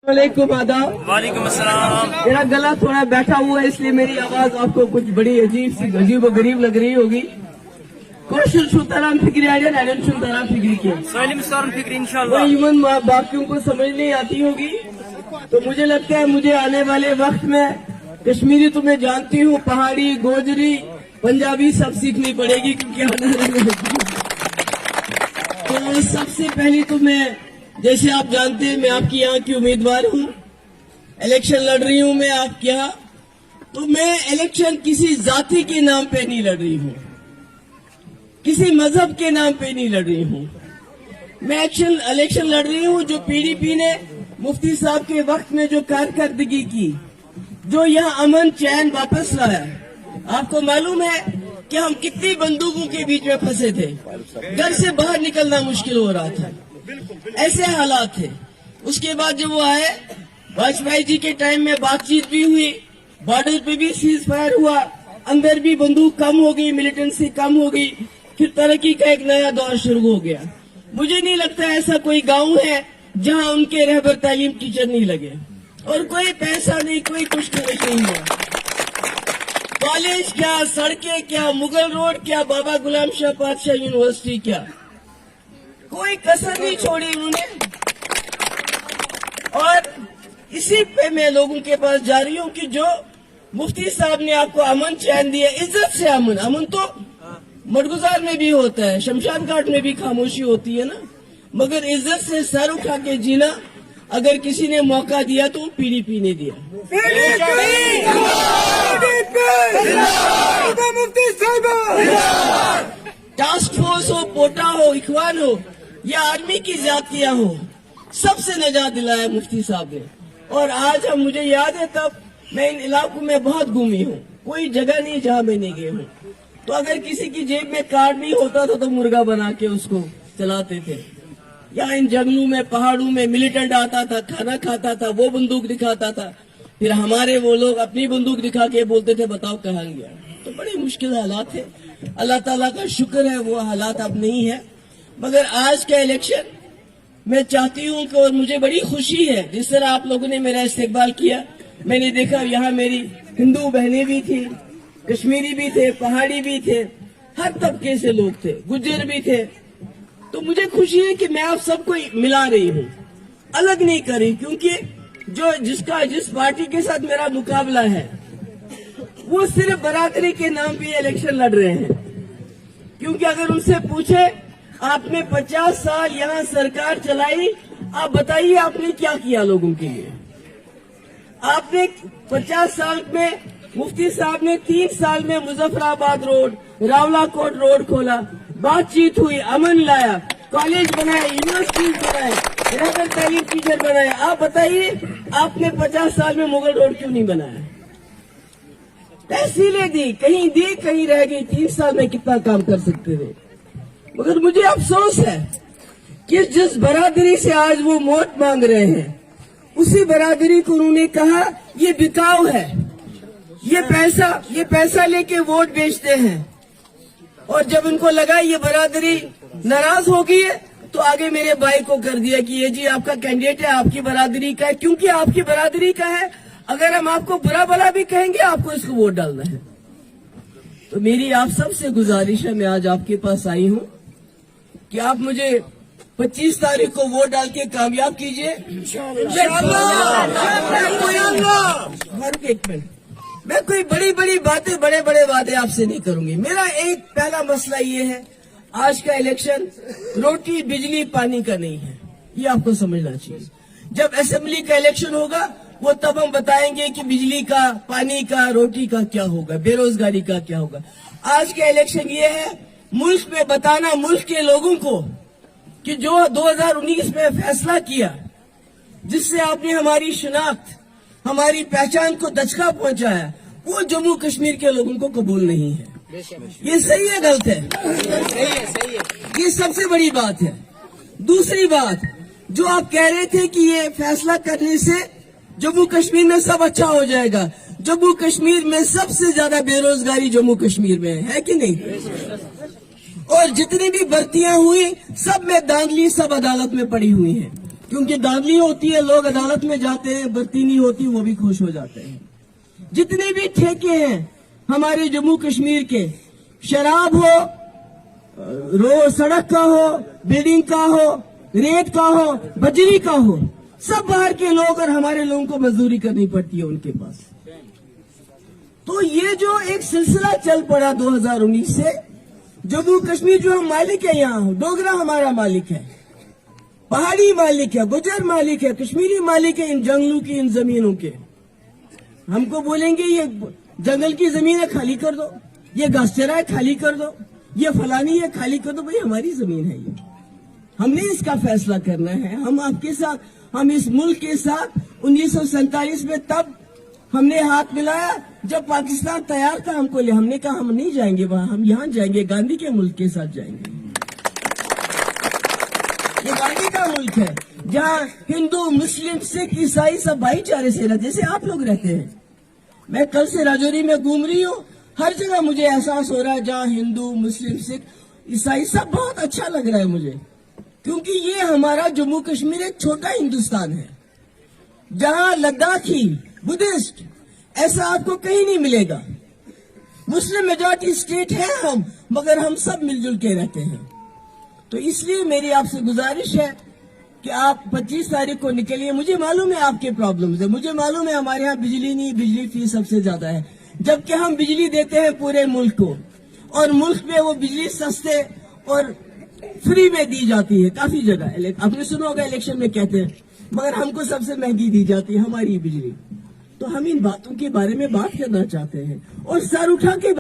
वालेकुम आदाब। वालेकुम अस्सलाम। मेरा गला थोड़ा बैठा हुआ है इसलिए मेरी आवाज आपको कुछ बड़ी अजीब व गरीब लग रही होगी। क्वेश्चन शुताराम फिक्री आइडिया आइडन शुताराम फिक्री किया सलीम स्टार फिक्र वो इंशाल्लाह। ईवन बाकियों को समझ नहीं आती होगी। तो मुझे लगता है मुझे आने वाले वक्त में कश्मीरी तो मैं जानती हूँ, पहाड़ी, गोजरी, पंजाबी सब सीखनी पड़ेगी क्योंकि तो सबसे पहले तो मैं, जैसे आप जानते हैं, मैं आपकी यहाँ की उम्मीदवार हूँ, इलेक्शन लड़ रही हूँ मैं आपके यहाँ। तो मैं इलेक्शन किसी जाति के नाम पे नहीं लड़ रही हूँ, किसी मजहब के नाम पे नहीं लड़ रही हूँ। मैं इलेक्शन लड़ रही हूँ जो पीडीपी ने मुफ्ती साहब के वक्त में जो कारकर्दगी की, जो यहाँ अमन चैन वापस लाया। आपको मालूम है कि हम कितनी बंदूकों के बीच में फंसे थे, घर से बाहर निकलना मुश्किल हो रहा था, ऐसे हालात थे। उसके बाद जब वो आए, वाजपेयी जी के टाइम में बातचीत भी हुई, बॉर्डर पे भी सीज फायर हुआ, अंदर भी बंदूक कम हो गई, मिलिटेंसी कम हो गई, फिर तरक्की का एक नया दौर शुरू हो गया। मुझे नहीं लगता ऐसा कोई गांव है जहां उनके रहबर तालीम टीचर नहीं लगे, और कोई पैसा नहीं, कोई कुछ खर्च नहीं हुआ। कॉलेज क्या, सड़कें क्या, मुगल रोड क्या, बाबा गुलाम शाह पातशाह यूनिवर्सिटी क्या, कोई कसर नहीं छोड़ी उन्होंने। और इसी पे मैं लोगों के पास जा रही हूँ कि जो मुफ्ती साहब ने आपको अमन चैन दिया, इज्जत से अमन। अमन तो मडगुजार में भी होता है, शमशान घाट में भी खामोशी होती है ना, मगर इज्जत से सर उठा के जीना अगर किसी ने मौका दिया तो पीडीपी ने दिया। टास्क फोर्स हो, पोटा हो, इखवान हो या आर्मी की जातियां हो, सबसे निजात दिलाया मुफ्ती साहब ने। और आज हम, मुझे याद है तब मैं इन इलाकों में बहुत घूमी हूँ, कोई जगह नहीं जहाँ मैं नहीं गई हूँ। तो अगर किसी की जेब में कार्ड नहीं होता था तो मुर्गा बना के उसको चलाते थे। या इन जंगलों में, पहाड़ों में मिलिटेंट आता था, खाना खाता था, वो बंदूक दिखाता था, फिर हमारे वो लोग अपनी बंदूक दिखा के बोलते थे बताओ कहाँ गया। तो बड़े मुश्किल हालात है। अल्लाह ताला का शुक्र है वो हालात अब नहीं है। मगर आज का इलेक्शन मैं चाहती हूँ कि, और मुझे बड़ी खुशी है जिस तरह आप लोगों ने मेरा इस्तेकबाल किया। मैंने देखा यहाँ मेरी हिंदू बहनें भी थी, कश्मीरी भी थे, पहाड़ी भी थे, हर तबके से लोग थे, गुज्जर भी थे। तो मुझे खुशी है कि मैं आप सबको मिला रही हूँ, अलग नहीं कर रही, क्योंकि जिस पार्टी के साथ मेरा मुकाबला है वो सिर्फ बरादरी के नाम पे इलेक्शन लड़ रहे हैं। क्योंकि अगर उनसे पूछे आपने 50 साल यहाँ सरकार चलाई, आप बताइए आपने क्या किया लोगों के लिए। आपने 50 साल में, मुफ्ती साहब ने 3 साल में मुजफ्फराबाद रोड, रावलाकोट रोड खोला, बातचीत हुई, अमन लाया, कॉलेज बनाए, यूनिवर्सिटीज बनाए, रहबर तालीम टीचर बनाए। आप बताइए आपने 50 साल में मुगल रोड क्यों नहीं बनाया? तहसीलें दी, कहीं रह गई। 3 साल में कितना काम कर सकते थे। मगर मुझे अफसोस है कि जिस बरादरी से आज वो वोट मांग रहे हैं, उसी बरादरी को उन्होंने कहा ये बिकाऊ है, ये पैसा लेके वोट बेचते हैं। और जब उनको लगा ये बरादरी नाराज हो गई है तो आगे मेरे भाई को कर दिया कि ये जी आपका कैंडिडेट है, आपकी बरादरी का है, क्योंकि आपकी बरादरी का है, अगर हम आपको बुरा भला भी कहेंगे आपको इसको वोट डालना है। तो मेरी आप सबसे गुजारिश है, मैं आज आपके पास आई हूँ कि आप मुझे 25 तारीख को वोट डाल के कामयाब कीजिए। एक मिनट, मैं कोई बड़ी बातें, बड़े वादे आपसे नहीं करूंगी। मेरा एक पहला मसला ये है, आज का इलेक्शन रोटी बिजली पानी का नहीं है, ये आपको समझना चाहिए। जब असेंबली का इलेक्शन होगा वो तब हम बताएंगे कि बिजली का, पानी का, रोटी का क्या होगा, बेरोजगारी का क्या होगा। आज का इलेक्शन ये है मुल्क में बताना, मुल्क के लोगों को, कि जो 2019 में फैसला किया, जिससे आपने हमारी शिनाख्त, हमारी पहचान को दचका पहुंचाया, वो जम्मू कश्मीर के लोगों को कबूल नहीं है। ये सही है, गलत है? सही है। ये सबसे बड़ी बात है। दूसरी बात, जो आप कह रहे थे कि ये फैसला करने से जम्मू कश्मीर में सब अच्छा हो जाएगा, जम्मू कश्मीर में सबसे ज्यादा बेरोजगारी जम्मू कश्मीर में है कि नहीं? और जितनी भी भर्तियां हुई सब में धांधली, सब अदालत में पड़ी हुई है। क्योंकि दागली होती है, लोग अदालत में जाते हैं, बर्तीनी होती वो भी खुश हो जाते हैं। जितने भी ठेके हैं हमारे जम्मू कश्मीर के, शराब हो, रोड सड़क का हो, बिल्डिंग का हो, रेत का हो, बजरी का हो, सब बाहर के लोग और हमारे लोगों को मजदूरी करनी पड़ती है उनके पास। तो ये जो एक सिलसिला चल पड़ा 2019 से, जम्मू कश्मीर जो हम मालिक है, यहाँ डोगरा हमारा मालिक है, पहाड़ी मालिक है, गुजर मालिक है, कश्मीरी मालिक है इन जंगलों की, इन जमीनों के। हमको बोलेंगे ये जंगल की जमीन है खाली कर दो, ये घासचरा है खाली कर दो, ये फलानी है खाली कर दो। भाई हमारी जमीन है, ये हमने इसका फैसला करना है। हम आपके साथ, हम इस मुल्क के साथ 1947 में तब हमने हाथ मिलाया जब पाकिस्तान तैयार था हमको ले। हमने कहा हम नहीं जाएंगे वहां, हम यहाँ जाएंगे, गांधी के मुल्क के साथ जाएंगे। ये गांधी का मुल्क है जहाँ हिंदू, मुस्लिम, सिख, ईसाई सब भाईचारे से रहते, जैसे आप लोग रहते हैं। मैं कल से राजौरी में घूम रही हूँ, हर जगह मुझे एहसास हो रहा है जहाँ हिंदू, मुस्लिम, सिख, ईसाई सब बहुत अच्छा लग रहा है मुझे, क्योंकि ये हमारा जम्मू कश्मीर एक छोटा हिंदुस्तान है जहाँ लद्दाखी, बुद्धिस्ट ऐसा आपको कहीं नहीं मिलेगा। मुस्लिम मेजॉरिटी स्टेट है हम, मगर हम सब मिलजुल के रहते हैं। तो इसलिए मेरी आपसे गुजारिश है कि आप 25 तारीख को निकलिए। मुझे मालूम है आपके प्रॉब्लम्स है, मुझे मालूम है हमारे यहाँ बिजली नहीं, बिजली फीस सबसे ज्यादा है, जबकि हम बिजली देते हैं पूरे मुल्क को, और मुल्क में वो बिजली सस्ते और फ्री में दी जाती है काफी जगह। आपने सुना होगा इलेक्शन में कहते हैं, मगर हमको सबसे महंगी दी जाती है हमारी बिजली। तो हम इन बातों के बारे में बात करना चाहते हैं और सर उठा के